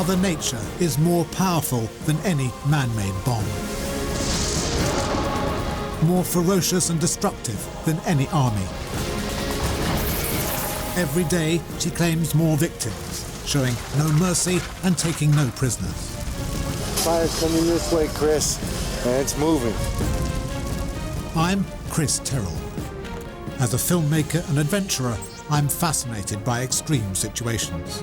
Mother Nature is more powerful than any man-made bomb. More ferocious and destructive than any army. Every day, she claims more victims, showing no mercy and taking no prisoners. Fire's coming this way, Chris, and it's moving. I'm Chris Terril. As a filmmaker and adventurer, I'm fascinated by extreme situations.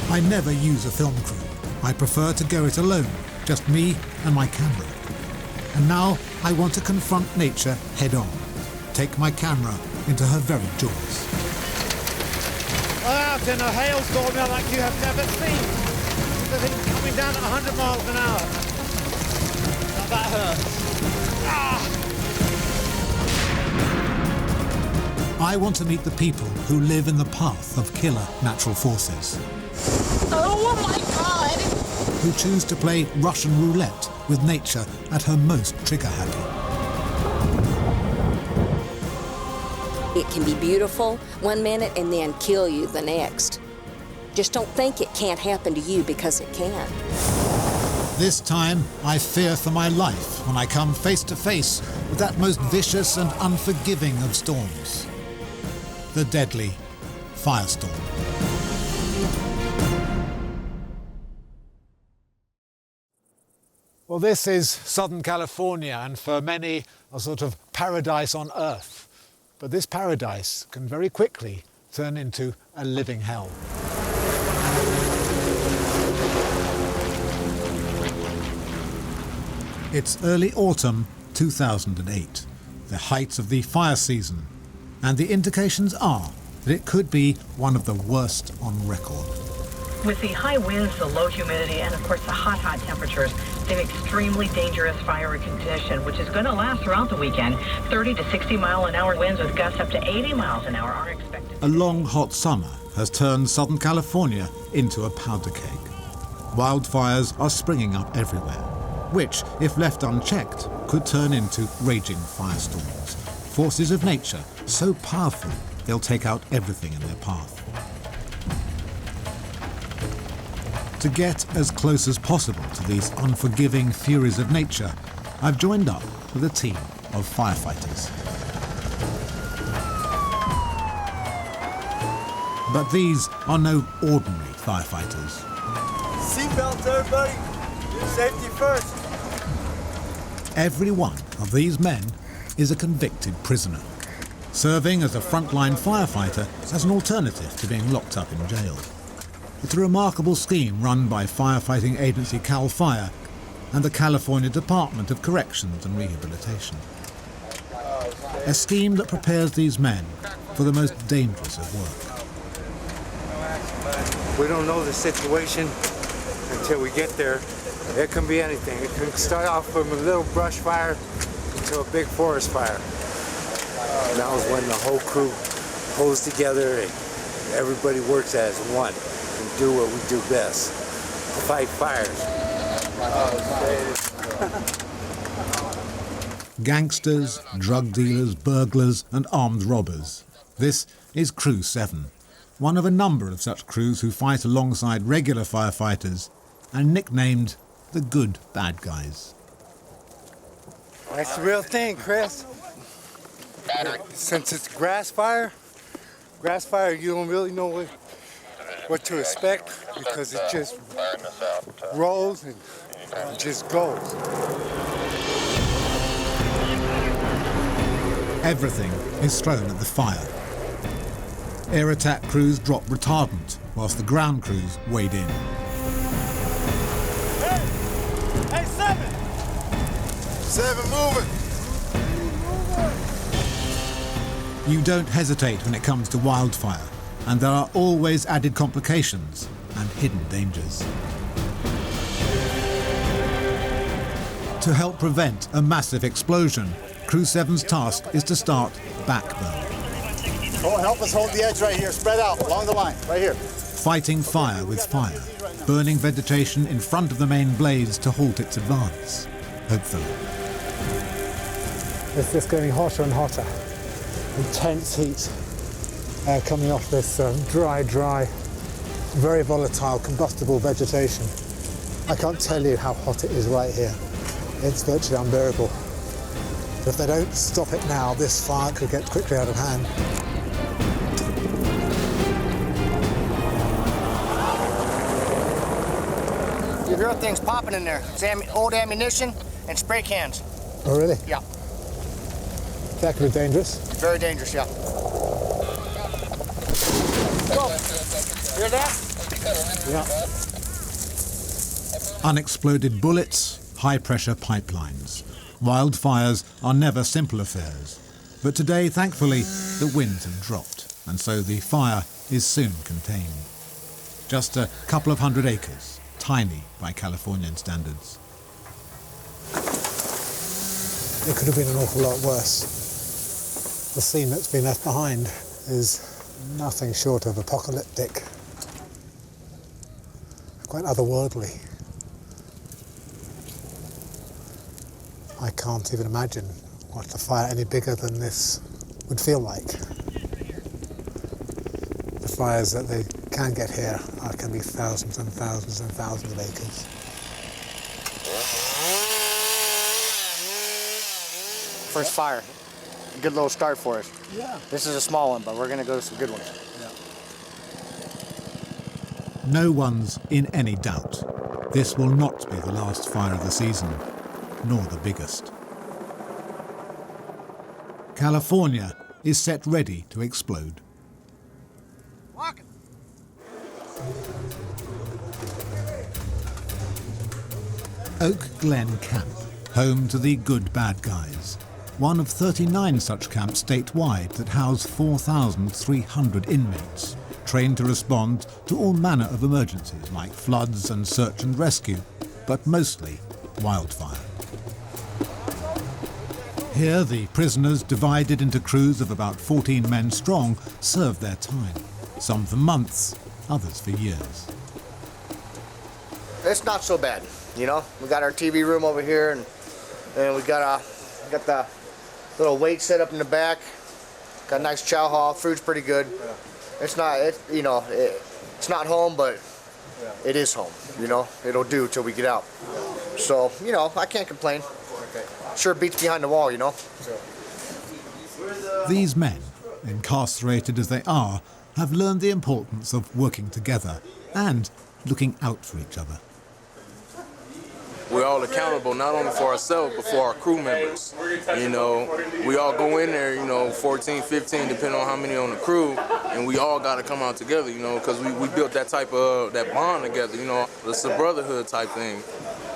I never use a film crew. I prefer to go it alone, just me and my camera. And now I want to confront nature head-on, take my camera into her very jaws. Out in a hailstorm like you have never seen. The thing's coming down at 100 miles an hour. Now that hurts. I want to meet the people who live in the path of killer natural forces. Oh my God! Who choose to play Russian roulette with nature at her most trigger-happy. It can be beautiful one minute and then kill you the next. Just don't think it can't happen to you, because it can. This time, I fear for my life when I come face to face with that most vicious and unforgiving of storms. The deadly firestorm. Well, this is Southern California, and for many, a sort of paradise on earth. But this paradise can very quickly turn into a living hell. It's early autumn 2008, the height of the fire season, and the indications are that it could be one of the worst on record. With the high winds, the low humidity, and of course the hot temperatures, it's an extremely dangerous fiery condition, which is going to last throughout the weekend. 30 to 60 mile an hour winds with gusts up to 80 miles an hour are expected. A long, hot summer has turned Southern California into a powder keg. Wildfires are springing up everywhere, which, if left unchecked, could turn into raging firestorms. Forces of nature so powerful they'll take out everything in their path. To get as close as possible to these unforgiving furies of nature, I've joined up with a team of firefighters. But these are no ordinary firefighters. Seatbelts, everybody. Safety first. Every one of these men is a convicted prisoner, serving as a frontline firefighter as an alternative to being locked up in jail. It's a remarkable scheme run by firefighting agency CAL FIRE and the California Department of Corrections and Rehabilitation. A scheme that prepares these men for the most dangerous of work. We don't know the situation until we get there. It can be anything. It can start off from a little brush fire to a big forest fire. That was when the whole crew pulls together and everybody works as one and do what we do best, fight fires. Gangsters, drug dealers, burglars and armed robbers. This is Crew 7, one of a number of such crews who fight alongside regular firefighters and nicknamed the good bad guys. That's the real thing, Chris. Since it's grass fire, you don't really know what to expect, because it just rolls and it just goes. Everything is thrown at the fire. Air attack crews drop retardant, whilst the ground crews wade in. Hey, Seven moving! You don't hesitate when it comes to wildfire, and there are always added complications and hidden dangers. To help prevent a massive explosion, Crew 7's task is to start backburn. Oh, help us hold the edge right here. Spread out along the line, right here. Fighting fire with fire, burning vegetation in front of the main blaze to halt its advance, hopefully. It's just getting hotter and hotter. Intense heat coming off this dry very volatile, combustible vegetation. I can't tell you how hot it is right here. It's virtually unbearable. If they don't stop it now, this fire could get quickly out of hand. You hear things popping in there. It's old ammunition and spray cans. Oh, really? Yeah. That could be dangerous. Very dangerous, yeah. Whoa. Hear that? Yeah. Unexploded bullets, high-pressure pipelines. Wildfires are never simple affairs. But today, thankfully, the winds have dropped, and so the fire is soon contained. Just a couple of 100 acres, tiny by Californian standards. It could have been an awful lot worse. The scene that's been left behind is nothing short of apocalyptic. Quite otherworldly. I can't even imagine what a fire any bigger than this would feel like. The fires that they can get here can be thousands and thousands and thousands of acres. First fire. A good little start for us. Yeah. This is a small one, but we're going to go to some good ones. No one's in any doubt. This will not be the last fire of the season, nor the biggest. California is set ready to explode. Oak Glen Camp, home to the good bad guys. One of 39 such camps statewide that house 4,300 inmates, trained to respond to all manner of emergencies like floods and search and rescue, but mostly wildfire. Here, the prisoners, divided into crews of about 14 men strong, serve their time. Some for months, others for years. It's not so bad, you know. We got our TV room over here, and we got the little weight set up in the back. Got a nice chow hall. Food's pretty good. It's not home, but it is home. You know, it'll do till we get out. So, you know, I can't complain. Sure beats behind the wall, you know. These men, incarcerated as they are, have learned the importance of working together and looking out for each other. We're all accountable, not only for ourselves, but for our crew members. You know, we all go in there, 14, 15, depending on how many on the crew, and we all got to come out together, because we built that that bond together, It's a brotherhood type thing.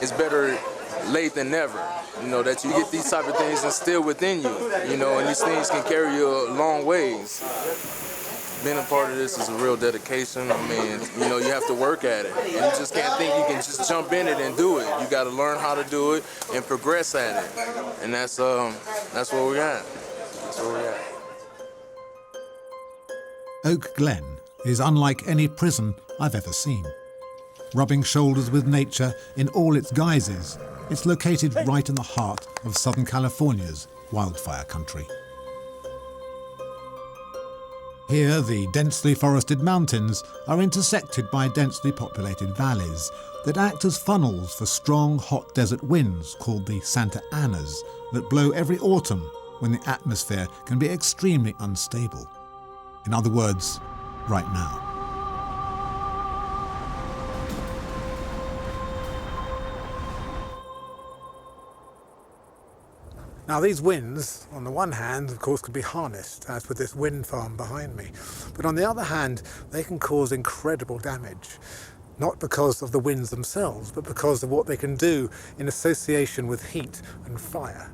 It's better late than never, that you get these type of things instilled within you, and these things can carry you a long ways. Being a part of this is a real dedication. I mean, you have to work at it. And you just can't think you can just jump in it and do it. You got to learn how to do it and progress at it. And that's where we're at. That's where we're at. Oak Glen is unlike any prison I've ever seen. Rubbing shoulders with nature in all its guises, it's located right in the heart of Southern California's wildfire country. Here, the densely forested mountains are intersected by densely populated valleys that act as funnels for strong, hot desert winds called the Santa Anas that blow every autumn when the atmosphere can be extremely unstable. In other words, right now. Now these winds, on the one hand, of course, could be harnessed, as with this wind farm behind me. But on the other hand, they can cause incredible damage. Not because of the winds themselves, but because of what they can do in association with heat and fire.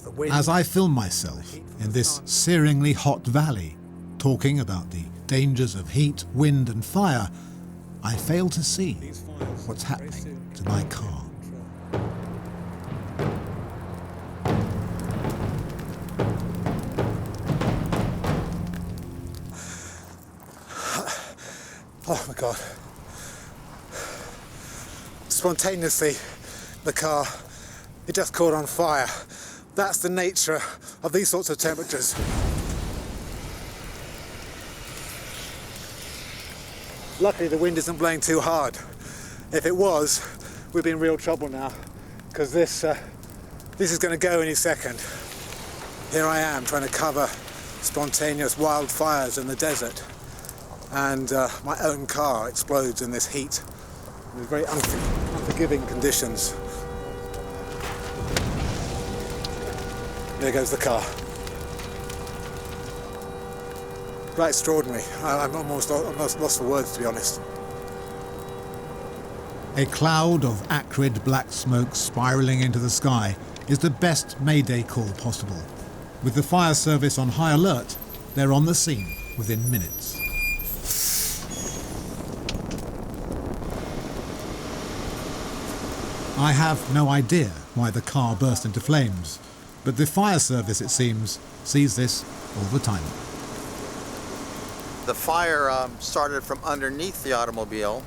The wind, as I film myself in this searingly hot valley, talking about the dangers of heat, wind and fire, I fail to see what's happening to my car. Oh my God. Spontaneously, the car, it just caught on fire. That's the nature of these sorts of temperatures. Luckily the wind isn't blowing too hard. If it was, we'd be in real trouble now, because this is going to go any second. Here I am trying to cover spontaneous wildfires in the desert, and my own car explodes in this heat, in very unforgiving conditions. There goes the car. Right, extraordinary. I'm almost lost for words, to be honest. A cloud of acrid black smoke spiralling into the sky is the best Mayday call possible. With the fire service on high alert, they're on the scene within minutes. I have no idea why the car burst into flames, but the fire service, it seems, sees this all the time. The fire started from underneath the automobile,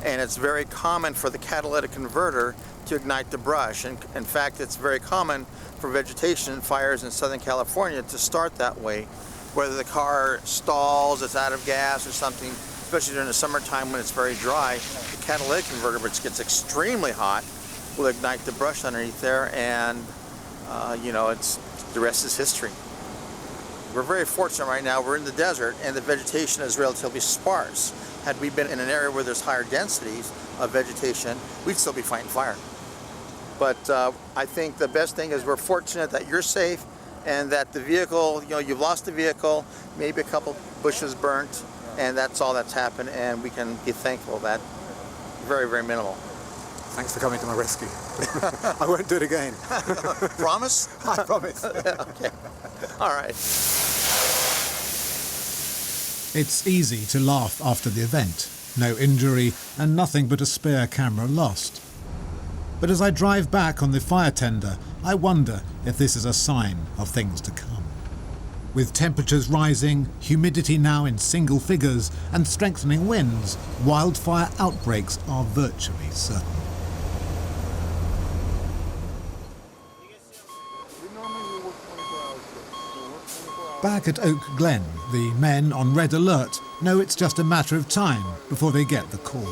and it's very common for the catalytic converter to ignite the brush. And in fact, it's very common for vegetation fires in Southern California to start that way, whether the car stalls, it's out of gas or something, especially during the summertime when it's very dry. The catalytic converter, which gets extremely hot, will ignite the brush underneath there, and the rest is history. We're very fortunate right now. We're in the desert and the vegetation is relatively sparse. Had we been in an area where there's higher densities of vegetation, we'd still be fighting fire. But I think the best thing is we're fortunate that you're safe and that the vehicle, you've lost the vehicle, maybe a couple bushes burnt, and that's all that's happened, and we can be thankful that very, very minimal. Thanks for coming to my rescue. I won't do it again. Promise? I promise. Okay. All right. It's easy to laugh after the event. No injury and nothing but a spare camera lost. But as I drive back on the fire tender, I wonder if this is a sign of things to come. With temperatures rising, humidity now in single figures, and strengthening winds, wildfire outbreaks are virtually certain. Back at Oak Glen, the men on red alert know it's just a matter of time before they get the call.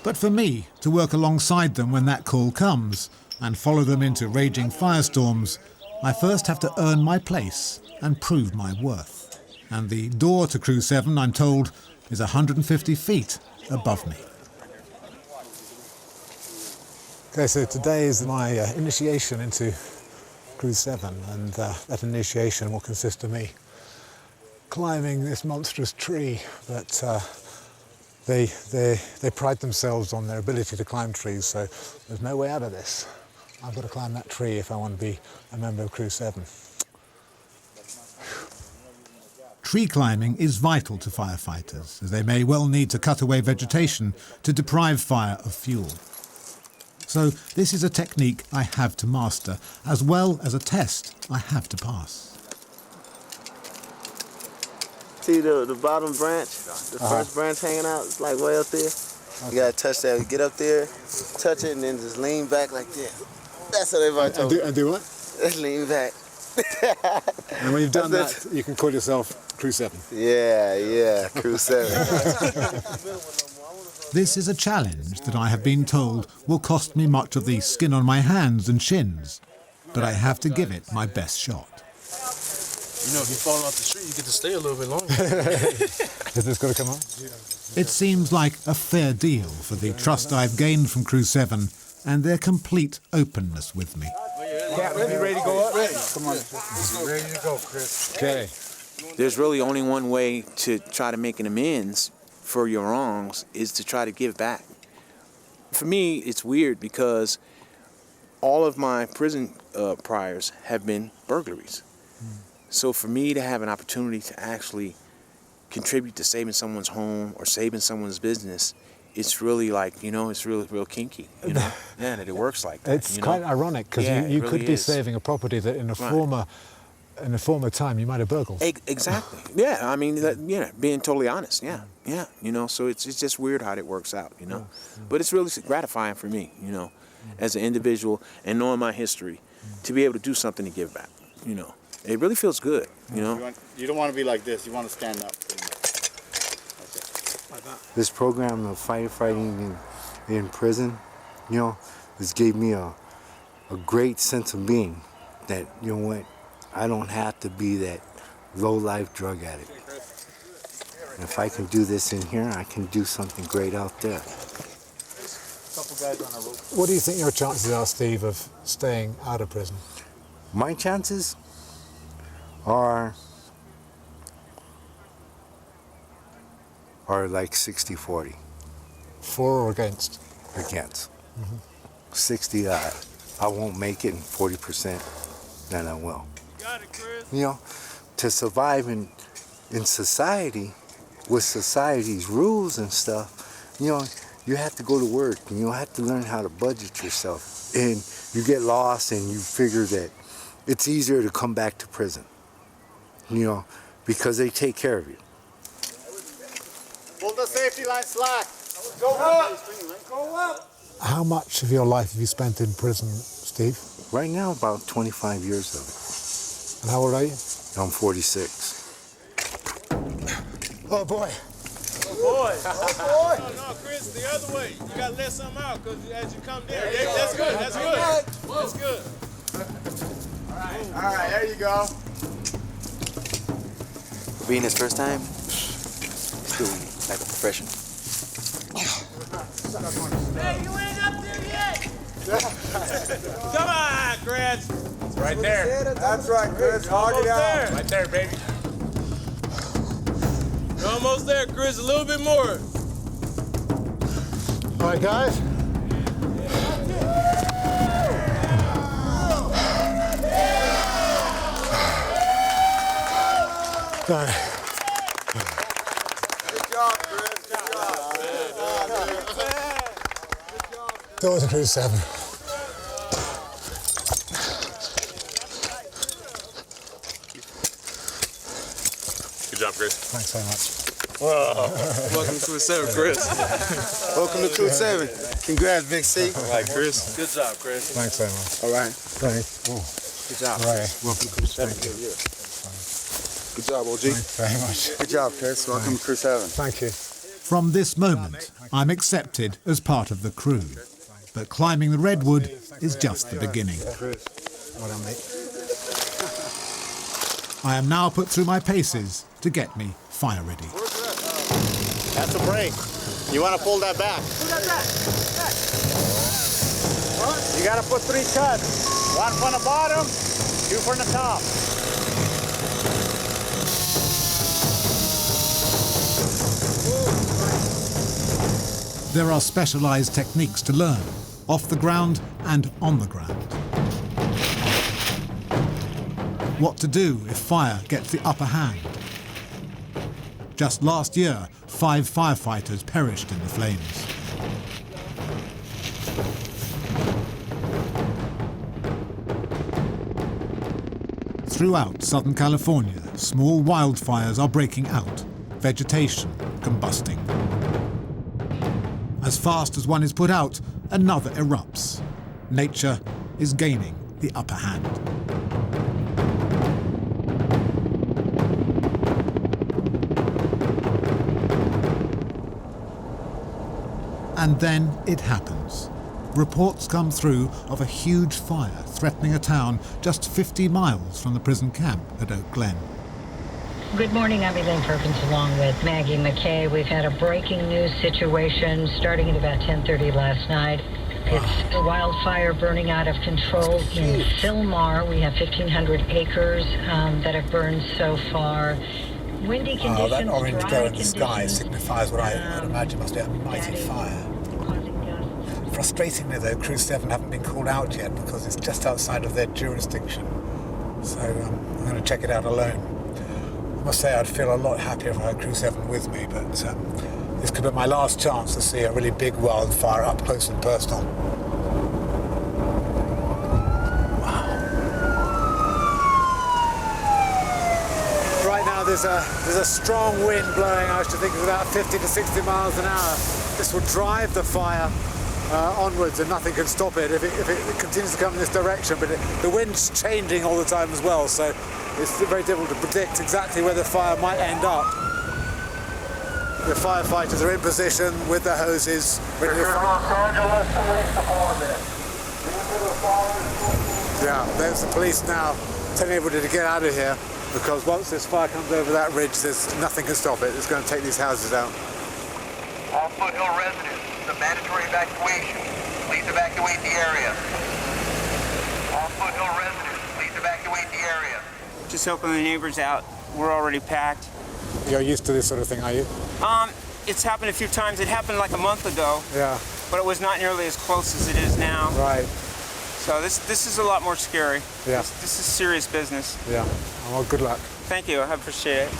But for me to work alongside them when that call comes and follow them into raging firestorms, I first have to earn my place and prove my worth. And the door to Crew 7, I'm told, is 150 feet above me. Okay, so today is my initiation into Crew 7, and that initiation will consist of me climbing this monstrous tree that they pride themselves on their ability to climb trees, so there's no way out of this. I've got to climb that tree if I want to be a member of Crew 7. Tree climbing is vital to firefighters, as they may well need to cut away vegetation to deprive fire of fuel. So this is a technique I have to master, as well as a test I have to pass. See the bottom branch, the first branch hanging out, it's like way up there. You gotta touch that, get up there, touch it, and then just lean back like that. That's what everybody told me. And do what? Just lean back. And when you've done that, you can call yourself Crew 7. Yeah, Crew 7. This is a challenge that I have been told will cost me much of the skin on my hands and shins, but I have to give it my best shot. If you fall off the tree, you get to stay a little bit longer. Is this going to come on? It seems like a fair deal for the trust I've gained from Crew 7 and their complete openness with me. Captain, you ready to go up? Ready. Come on. Ready to go, Chris. Okay. There's really only one way to try to make an amends for your wrongs is to try to give back. For me, it's weird because all of my prison priors have been burglaries. So for me to have an opportunity to actually contribute to saving someone's home or saving someone's business, it's really like, it's really real kinky, Yeah, that it works like that. It's quite ironic because you could be saving a property that in a former time you might have burgled. Exactly. Yeah, I mean, being totally honest. Yeah. So it's just weird how it works out, But it's really gratifying for me, as an individual and knowing my history, to be able to do something to give back, It really feels good, You don't want to be like this. You want to stand up. this program of firefighting in prison, you know, this gave me a great sense of being that, you know what, I don't have to be that low-life drug addict. And if I can do this in here, I can do something great out there. What do you think your chances are, Steve, of staying out of prison? My chances are like 60-40. For or against? Against. 60, I won't make it, and 40%, then I will. Got it, Chris. You know, to survive in society, with society's rules and stuff, you know, you have to go to work, and you have to learn how to budget yourself. And you get lost, and you figure that it's easier to come back to prison, you know, because they take care of you. Pull the safety line slack. Go up. Go up. How much of your life have you spent in prison, Steve? Right now, about 25 years of it. And how old are you? I'm 46. Oh, boy. Oh, boy. Oh, boy. No, Chris, the other way. You got to let something out, because as you come down, that's good, that's good. That's good. All right, there you go. Being his first time, still like a professional. Hey, you ain't up there yet. Come on, Chris. It's right there. That's right, Chris. Hog it out. Right there, baby. You're almost there, Chris. A little bit more. All right, guys. Done. Good job, Chris. Good job. Doors and Crew 7. Good job, Chris. Thanks so much. Welcome to Crew 7, Chris. Welcome to Crew 7. Congrats, Big C. All right, Chris. Good job, Chris. Thanks so much. All right. Thanks. Good job. All right. Welcome to Crew 7. Good job, OG. Thanks very much. Good job, Chris. Welcome to Crew 7. Thank you. From this moment, I'm accepted as part of the crew. But climbing the redwood is just the beginning. Well done, mate. I am now put through my paces to get me fire ready. That's a break. You want to pull that back. You got to put 3 cuts. 1 from the bottom, 2 from the top. There are specialized techniques to learn, off the ground and on the ground. What to do if fire gets the upper hand. Just last year, 5 firefighters perished in the flames. Throughout Southern California, small wildfires are breaking out, vegetation combusting. As fast as one is put out, another erupts. Nature is gaining the upper hand. And then it happens. Reports come through of a huge fire threatening a town just 50 miles from the prison camp at Oak Glen. Good morning, I'm Elaine Perkins along with Maggie McKay. We've had a breaking news situation starting at about 10:30 last night. It's a wildfire burning out of control in Fillmore. We have 1,500 acres that have burned so far. Windy conditions, that orange dry glow in the sky conditions. signifies what I would imagine must be a mighty fire. Frustratingly, though, Crew 7 haven't been called out yet because it's just outside of their jurisdiction. So I'm going to check it out alone. I must say I'd feel a lot happier if I had Crew 7 with me, but this could be my last chance to see a really big wildfire up close and personal. Right now there's a strong wind blowing. I should think it's about 50 to 60 miles an hour. This will drive the fire onwards and nothing can stop it if it continues to come in this direction, but the wind's changing all the time as well, so it's very difficult to predict exactly where the fire might end up. The firefighters are in position with their hoses. Ready to yeah, there's the police now telling everybody to get out of here, because once this fire comes over that ridge, there's nothing can stop it. It's going to take these houses out. All Foothill residents, it's a mandatory evacuation. Please evacuate the area. All Foothill residents, please evacuate the area. Just helping the neighbors out. We're already packed. You're used to this sort of thing, are you? It's happened a few times. It happened like a month ago. Yeah. But it was not nearly as close as it is now. Right. So this is a lot more scary. Yeah. This is serious business. Yeah. Well, good luck. Thank you. I appreciate it.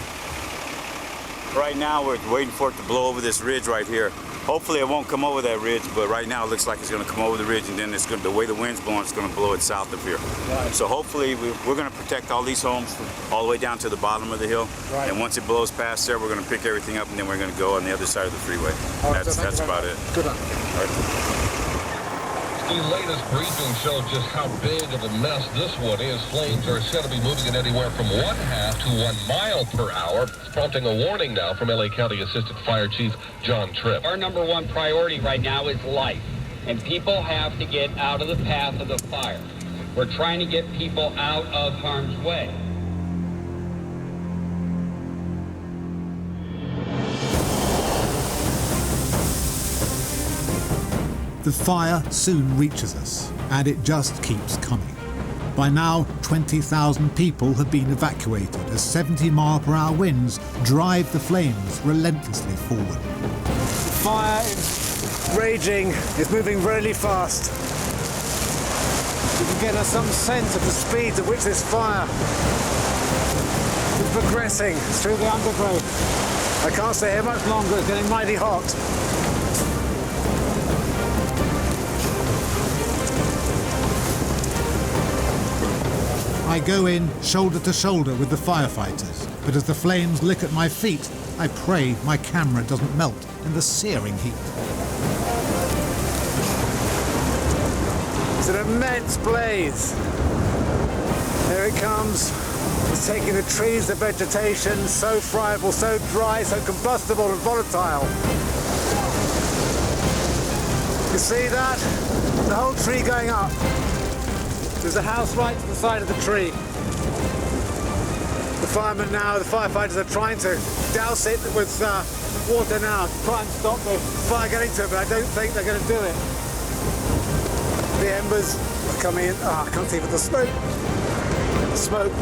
Right now, we're waiting for it to blow over this ridge right here. Hopefully, it won't come over that ridge, but right now it looks like it's going to come over the ridge, and then it's going to, the way the wind's blowing, it's going to blow it south of here. Right. So hopefully, we're going to protect all these homes from all the way down to the bottom of the hill. Right. And once it blows past there, we're going to pick everything up, and then we're going to go on the other side of the freeway. Right, that's about it. Good luck. All right. The latest briefing showed just how big of a mess this one is. Flames are said to be moving at anywhere from 1/2 to 1 mile per hour, prompting a warning now from LA County Assistant Fire Chief John Tripp. Our number one priority right now is life, and people have to get out of the path of the fire. We're trying to get people out of harm's way. The fire soon reaches us, and it just keeps coming. By now, 20,000 people have been evacuated as 70-mile-per-hour winds drive the flames relentlessly forward. The fire is raging. It's moving really fast. You can get some sense of the speed at which this fire is progressing through the undergrowth. I can't stay here much longer. It's getting mighty hot. I go in shoulder to shoulder with the firefighters, but as the flames lick at my feet, I pray my camera doesn't melt in the searing heat. It's an immense blaze. Here it comes. It's taking the trees, the vegetation, so friable, so dry, so combustible and volatile. You see that? The whole tree going up. There's a house right to the side of the tree. The firemen now, the firefighters are trying to douse it with water now to try and stop the fire getting to it, but I don't think they're going to do it. The embers are coming in. I can't see with the smoke. The smoke.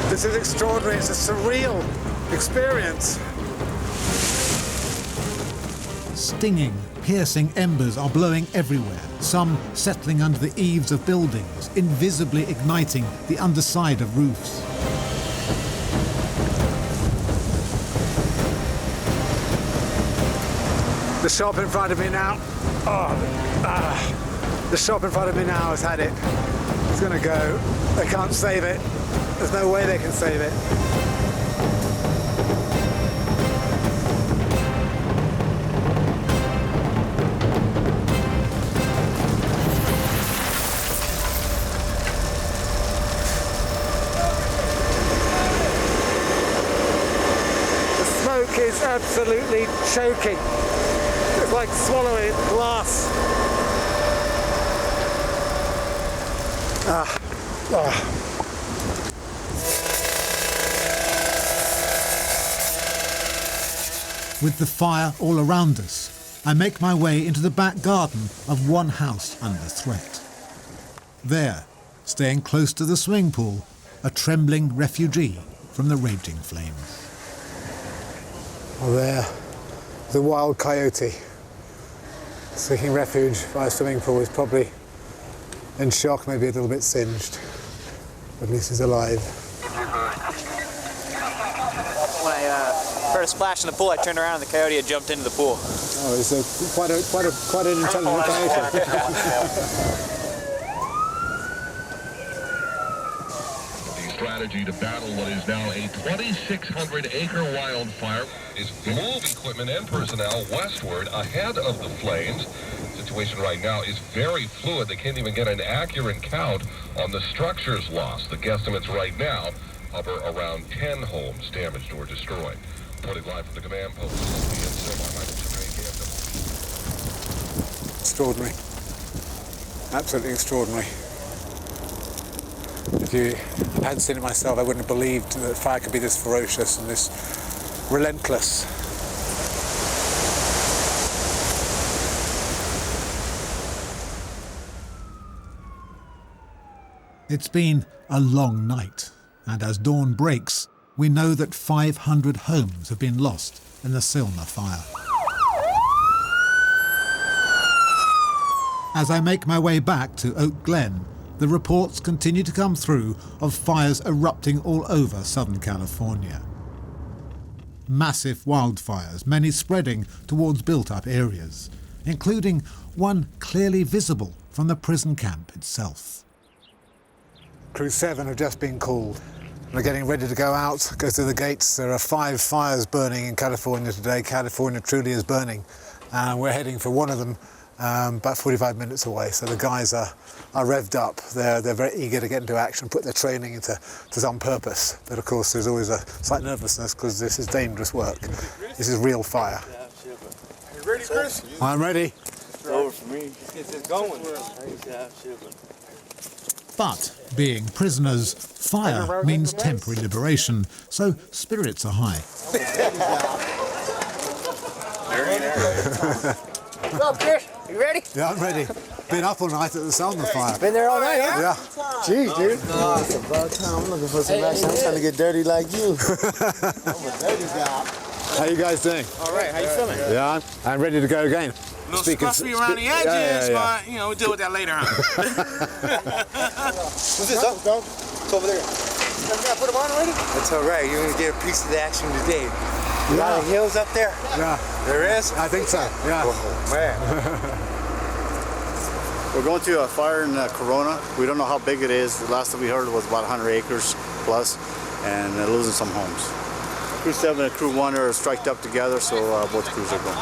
This is extraordinary. It's a surreal experience. Stinging, piercing embers are blowing everywhere, some settling under the eaves of buildings, invisibly igniting the underside of roofs. The shop in front of me now. The shop in front of me now has had it. It's going to go. They can't save it. There's no way they can save it. Is absolutely choking. It's like swallowing glass. With the fire all around us, I make my way into the back garden of one house under threat. There, staying close to the swimming pool, a trembling refugee from the raging flames. Oh, there, the wild coyote seeking refuge by a swimming pool is probably in shock, maybe a little bit singed, but at least he's alive. When I heard a splash in the pool, I turned around and the coyote had jumped into the pool. Oh, it's quite an intelligent coyote. Strategy to battle what is now a 2,600-acre wildfire is to move equipment and personnel westward ahead of the flames. situation right now is very fluid. They can't even get an accurate count on the structures lost. The guesstimates right now hover around 10 homes damaged or destroyed. Reporting live from the command post. Extraordinary. Absolutely extraordinary. If I hadn't seen it myself, I wouldn't have believed that fire could be this ferocious and this relentless. It's been a long night, and as dawn breaks, we know that 500 homes have been lost in the Silna fire. As I make my way back to Oak Glen, the reports continue to come through of fires erupting all over Southern California. Massive wildfires, many spreading towards built-up areas, including one clearly visible from the prison camp itself. Crew 7 have just been called. They're getting ready to go out, go through the gates. There are 5 fires burning in California today. California truly is burning. And we're heading for one of them about 45 minutes away. So the guys are revved up. They're very eager to get into action, put their training into some purpose. But of course there's always a slight nervousness because this is dangerous work. This is real fire. You ready, Chris? I'm ready. It's over for me. It's going. But, being prisoners, fire means temporary liberation, so spirits are high. What's up, Chris? You ready? Yeah, I'm ready. Been up all night at the Silna fire. Been there all night, huh? Yeah. Jeez, dude. It's about time. I'm looking for some action. I'm trying to get dirty like you. I'm a dirty guy. How you guys doing? All right, how you feeling? Yeah, I'm ready to go again. A little scruffy around the edges, but you know, we'll deal with that later on. What's this, dog? It's over there. You gotta put them on already? That's all right. You're going to get a piece of the action today. A lot of hills up there? Yeah. There is? I think so, yeah. Oh, man. We're going to a fire in Corona. We don't know how big it is. The last that we heard was about 100 acres plus, and they're losing some homes. Crew 7 and Crew 1 are striked up together, so both crews are going.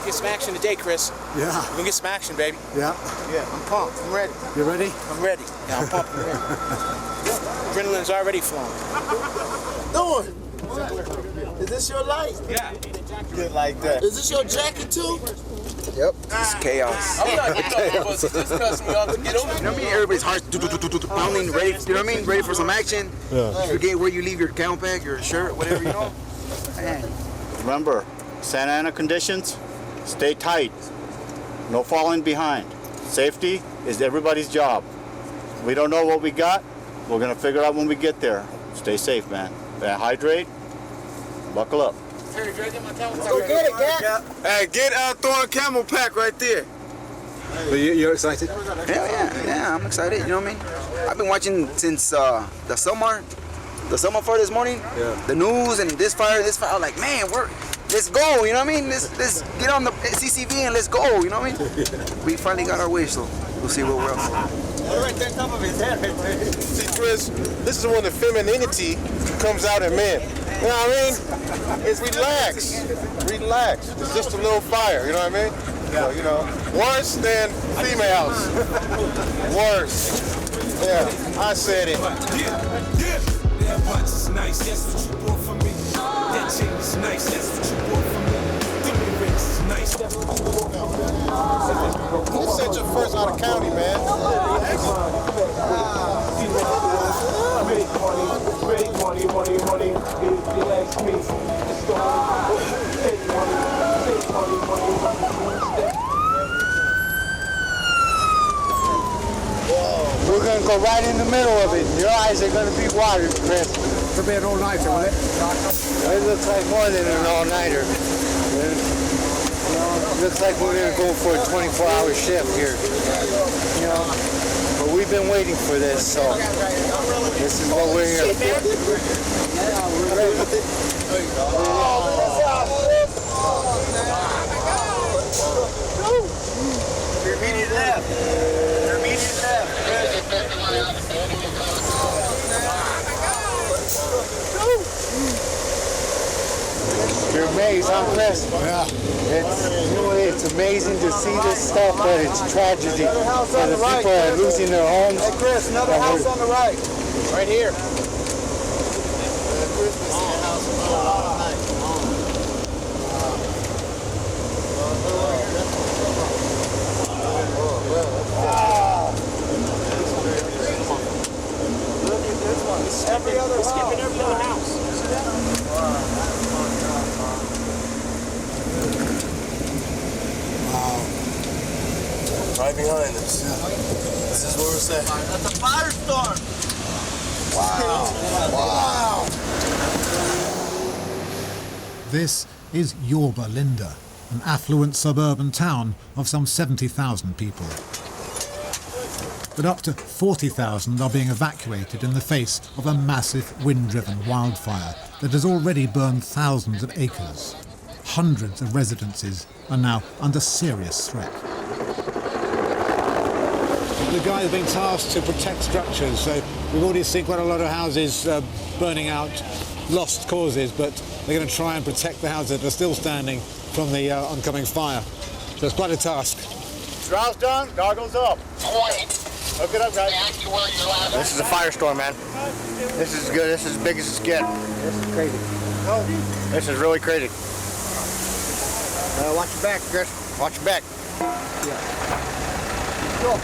Get some action today, Chris. Yeah. We're gonna get some action, baby. Yeah. Yeah, I'm pumped. I'm ready. You ready? I'm ready. Yeah, I'm pumped. I'm ready. Adrenaline's already flowing. Doing? Is this your light? Yeah. Good like that. Is this your jacket too? Yep. It's chaos. I'm not getting up, but just cuss me off to get over. You know what I mean? Everybody's heart's pounding, ready. You know what I mean? Ready for some action. Yeah. You forget where you leave your count bag, your shirt, whatever, you know. Man. Remember, Santa Ana conditions, stay tight. No falling behind. Safety is everybody's job. We don't know what we got. We're going to figure out when we get there. Stay safe, man. Hydrate. Buckle up. Let's go get it, Cat. Hey, get throwing a camel pack right there. But you're excited? Yeah, I'm excited. You know what I mean? I've been watching since the summer fire this morning. Yeah. The news and this fire. I was like, man, let's go. You know what I mean? Let's get on the CCV and let's go. You know what I mean? We finally got our wish, so we'll see where we're at. Right there, top of his head. See, Chris, this is when the femininity comes out in men. You know what I mean? It's relax. Relax. It's just a little fire, you know what I mean? Yeah. So, you know, worse than females. Worse. Yeah, I said it. That watch is nice, that's what you bought for me. That chain is nice, that's what you bought for me. Them rings is nice. Let's set your first out of county, man. We're going to go right in the middle of it. Your eyes are going to be watered, Chris. It'll be an all-nighter, will it? It looks like more than an all-nighter. It looks like we're going to go for a 24-hour shift here. You know, but we've been waiting for this, so this is what we're here for. Your immediate left. Your immediate left. You're amazed, huh? Chris. Yeah. It's amazing to see this stuff, but it's tragedy. So the people are losing their homes. Hey, Chris, another house on the right. Right here. Every other skipping every other house. Wow. Right behind us. This is where we're sitting. That's a firestorm. Wow. This is Yorba Linda, an affluent suburban town of some 70,000 people. But up to 40,000 are being evacuated in the face of a massive wind-driven wildfire that has already burned thousands of acres. Hundreds of residences are now under serious threat. The guys have been tasked to protect structures, so we've already seen quite a lot of houses burning out, lost causes, but they're going to try and protect the houses that are still standing from the oncoming fire. So it's quite a task. Shrouds down, goggles up. Hook it up, guys. This is a firestorm, man. This is good. This is as big as it's get. This is crazy. This is really crazy. Watch your back, Chris. Watch your back. Go.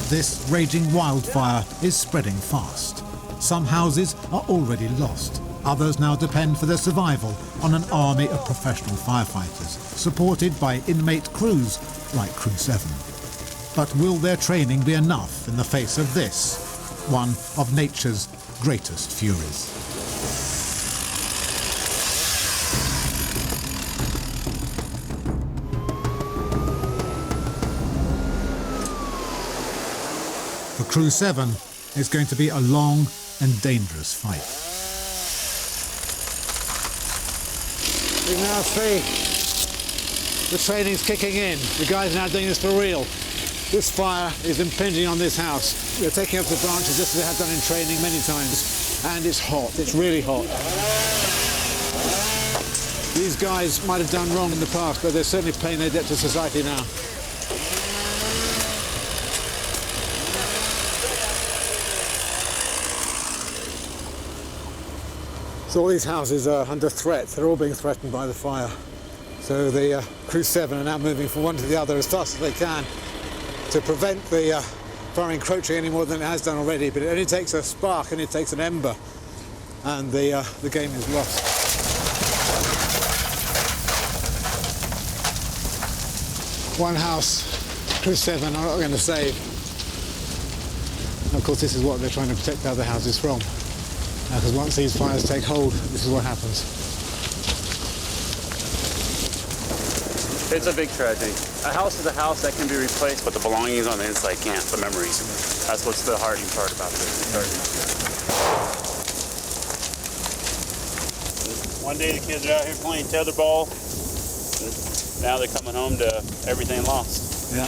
This raging wildfire is spreading fast. Some houses are already lost. Others now depend for their survival on an army of professional firefighters, supported by inmate crews like Crew 7. But will their training be enough in the face of this, one of nature's greatest furies? For Crew 7, it's going to be a long and dangerous fight. We now see the training's kicking in. The guys are now doing this for real. This fire is impinging on this house. They're taking up the branches just as they have done in training many times. And it's hot, it's really hot. These guys might have done wrong in the past, but they're certainly paying their debt to society now. So all these houses are under threat. They're all being threatened by the fire. So the Crew 7 are now moving from one to the other as fast as they can to prevent the fire encroaching any more than it has done already. But it only takes a spark and it takes an ember, and the game is lost. One house, Crew 7 are not going to save. And of course, this is what they're trying to protect the other houses from. Because once these fires take hold, this is what happens. It's a big tragedy. A house is a house that can be replaced, but the belongings on the inside can't, the memories. That's what's the hardening part about this. One day the kids are out here playing tetherball. Now they're coming home to everything lost. Yeah.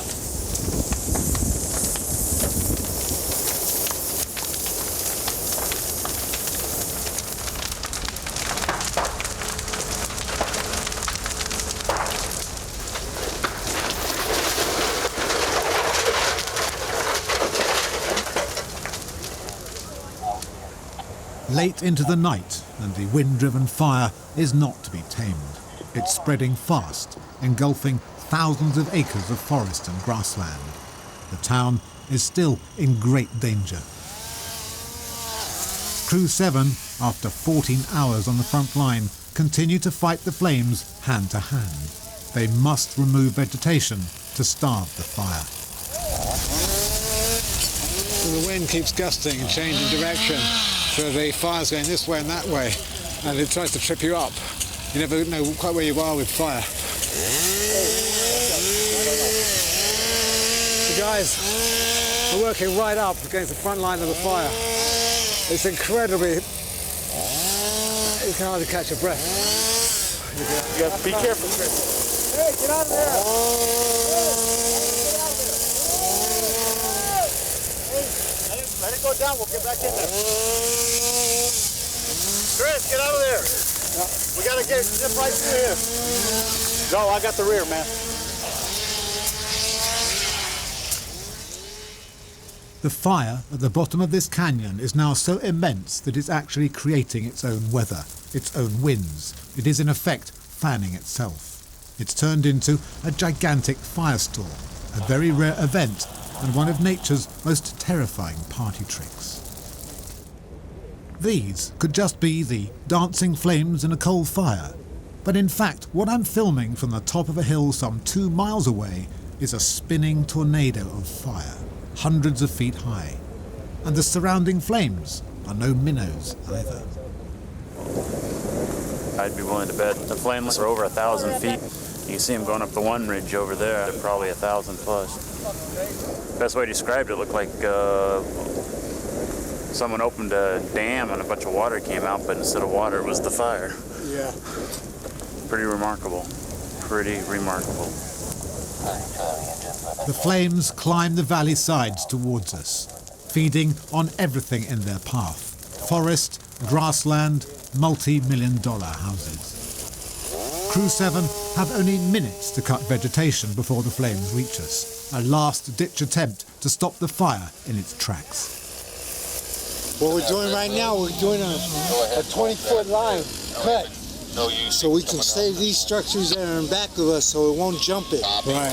Late into the night, and the wind-driven fire is not to be tamed. It's spreading fast, engulfing thousands of acres of forest and grassland. The town is still in great danger. Crew 7, after 14 hours on the front line, continue to fight the flames hand to hand. They must remove vegetation to starve the fire. and the wind keeps gusting and changing direction. So the fire's going this way and that way, and it tries to trip you up. You never know quite where you are with fire. The guys are working right up against the front line of the fire. It's incredibly... You can hardly catch your breath. You have to be careful, Chris. Hey, get out of there! Let it go down, we'll get back in there. Chris, get out of there. We gotta get zip right through here. Go, I got the rear, man. The fire at the bottom of this canyon is now so immense that it's actually creating its own weather, its own winds. It is in effect fanning itself. It's turned into a gigantic firestorm, a very rare event and one of nature's most terrifying party tricks. These could just be the dancing flames in a coal fire, but in fact what I'm filming from the top of a hill some 2 miles away is a spinning tornado of fire, hundreds of feet high. And the surrounding flames are no minnows either. I'd be willing to bet the flames are over 1,000 feet. You can see them going up the one ridge over there. They're probably 1,000 plus. Best way to describe it looked like someone opened a dam and a bunch of water came out, but instead of water, it was the fire. Yeah. Pretty remarkable. Pretty remarkable. The flames climb the valley sides towards us, feeding on everything in their path. Forest, grassland, multi-million-dollar houses. Crew 7 have only minutes to cut vegetation before the flames reach us. A last-ditch attempt to stop the fire in its tracks. What we're doing right now, we're doing a 20-foot line cut. So we can save these structures that are in back of us so it won't jump it. Right.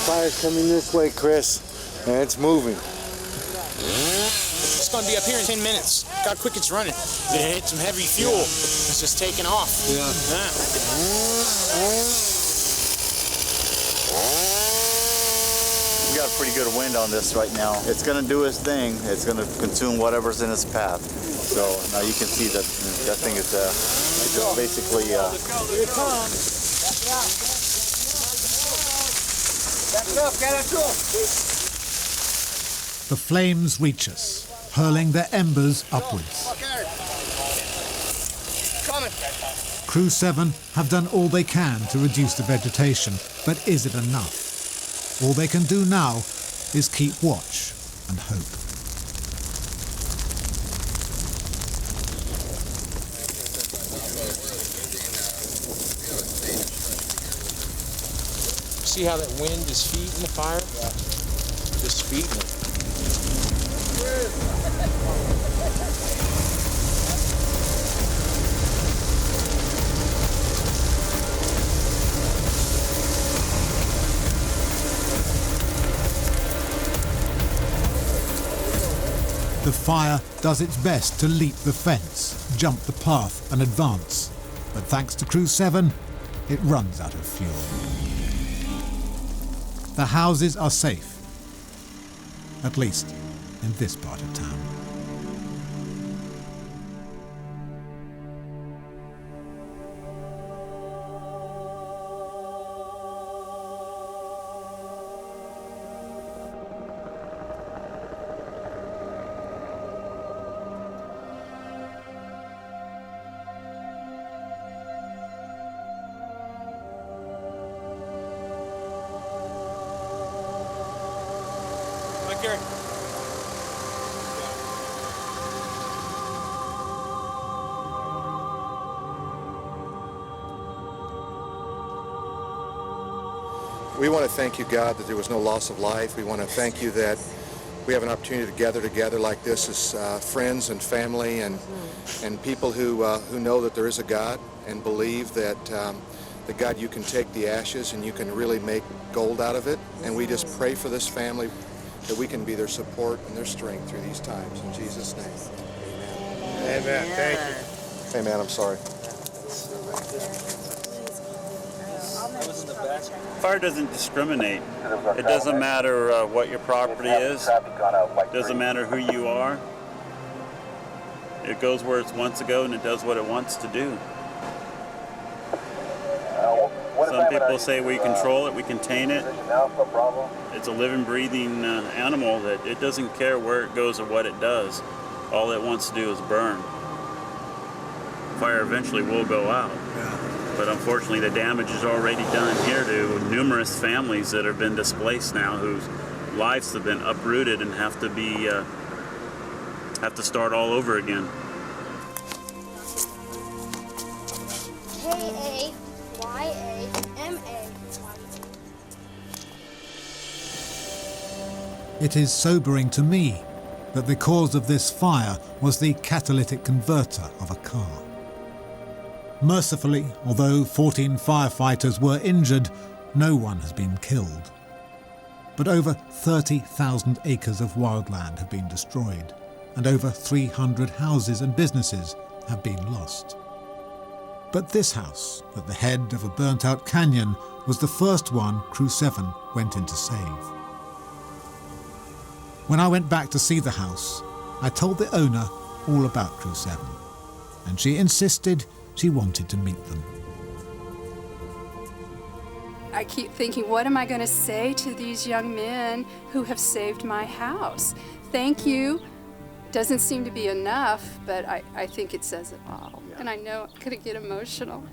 Fire's coming this way, Chris, and it's moving. It's going to be up here in 10 minutes. Look how quick it's running. It hit some heavy fuel. It's just taking off. Yeah. We got a pretty good wind on this right now. It's going to do its thing. It's going to consume whatever's in its path. So now you can see that that thing is just basically... Here it comes. Back up, get it to him. The flames reach us, hurling their embers upwards. Crew 7 have done all they can to reduce the vegetation, but is it enough? All they can do now is keep watch and hope. See how that wind is feeding the fire? Just feeding it. The fire does its best to leap the fence, jump the path and advance. But thanks to Crew 7, it runs out of fuel. The houses are safe, at least in this part of town. We want to thank you, God, that there was no loss of life. We want to thank you that we have an opportunity to gather together like this as friends and family and people who know that there is a God and believe that that God, you can take the ashes and you can really make gold out of it. And we just pray for this family that we can be their support and their strength through these times. In Jesus' name, amen. Amen. Thank you. Hey, man, I'm sorry. I was in the Fire doesn't discriminate. It doesn't matter what your property is. It doesn't matter who you are. It goes where it wants to go, and it does what it wants to do. Some people say we control it, we contain it. It's a living, breathing animal that it doesn't care where it goes or what it does. All it wants to do is burn. Fire eventually will go out. But unfortunately, the damage is already done here to numerous families that have been displaced now, whose lives have been uprooted and have to start all over again. It is sobering to me that the cause of this fire was the catalytic converter of a car. Mercifully, although 14 firefighters were injured, no one has been killed. But over 30,000 acres of wildland have been destroyed, and over 300 houses and businesses have been lost. But this house, at the head of a burnt-out canyon, was the first one Crew 7 went in to save. When I went back to see the house, I told the owner all about Crew 7, and she insisted she wanted to meet them. I keep thinking, what am I going to say to these young men who have saved my house? Thank you. Doesn't seem to be enough, but I think it says it all. And I know I'm going to get emotional.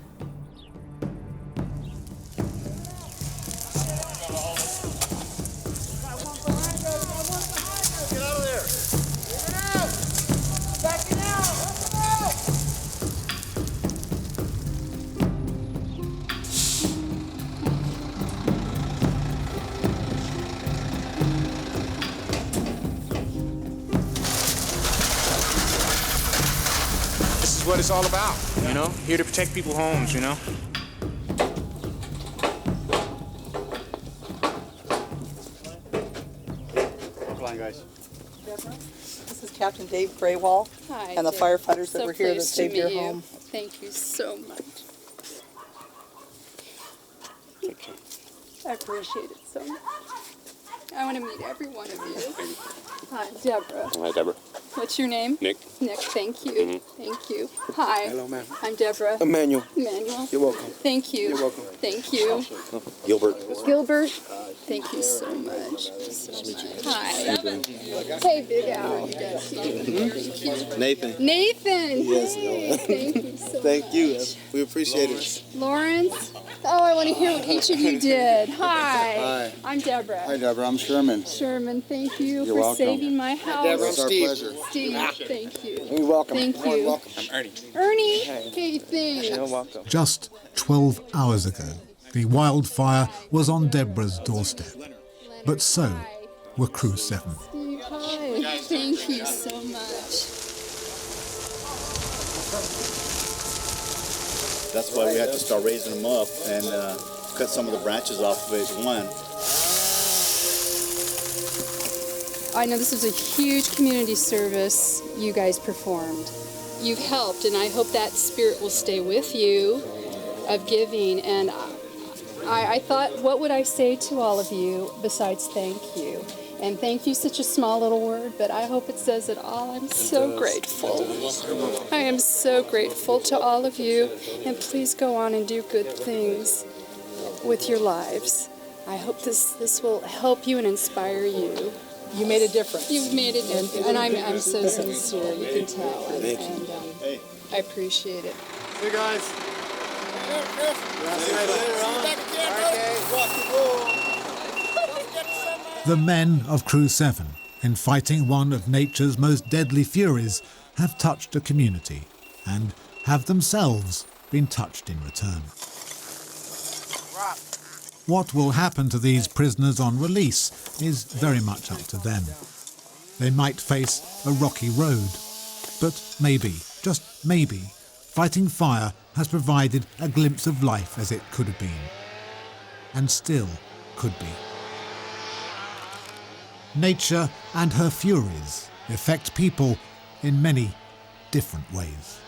What it's all about, you know? Here to protect people's homes, you know? Flying guys. This is Captain Dave Graywall. Hi, and the Dave. firefighters that So were here that pleased to saved your meet you. home. Thank you so much. I appreciate it so much. I want to meet every one of you. Hi, Deborah. Hi, Deborah. What's your name? Nick. Nick, thank you. Thank you. Hi. Hello, ma'am. I'm Deborah. Emmanuel. Emmanuel. You're welcome. Thank you. You're welcome. Thank you. Gilbert. Gilbert. Thank you so much. Hi. Hey, Big Al. Thank you. Nathan. Nathan. Yes. Hey, thank you so Thank much. you. We appreciate it. Lawrence. Oh, I want to hear what each of you did. Hi. Hi. I'm Deborah. Hi, Deborah. I'm Sherman. Sherman, thank you You're for welcome. saving my house. Deborah, it's our pleasure. Steve, thank you. You're welcome. Thank You're you. welcome. I'm Ernie. Ernie, hey, thanks. You're welcome. Just 12 hours ago, the wildfire was on Deborah's doorstep. But so were Crew 7. Steve, hi. Thank you so much. That's why we had to start raising them up and cut some of the branches off phase 1. I know this was a huge community service you guys performed. You've helped, and I hope that spirit will stay with you of giving. And I thought, what would I say to all of you besides thank you? And thank you, such a small little word, but I hope it says it all. I'm so grateful. I am so grateful to all of you, and please go on and do good things with your lives. I hope this will help you and inspire you. You made a difference. You've made a difference, and I'm so sincere, you can tell. Thank you. And I appreciate it. Hey, guys. The men of Crew 7, in fighting one of nature's most deadly furies, have touched a community and have themselves been touched in return. What will happen to these prisoners on release is very much up to them. They might face a rocky road, but maybe, just maybe, fighting fire has provided a glimpse of life as it could have been, and still could be. Nature and her furies affect people in many different ways.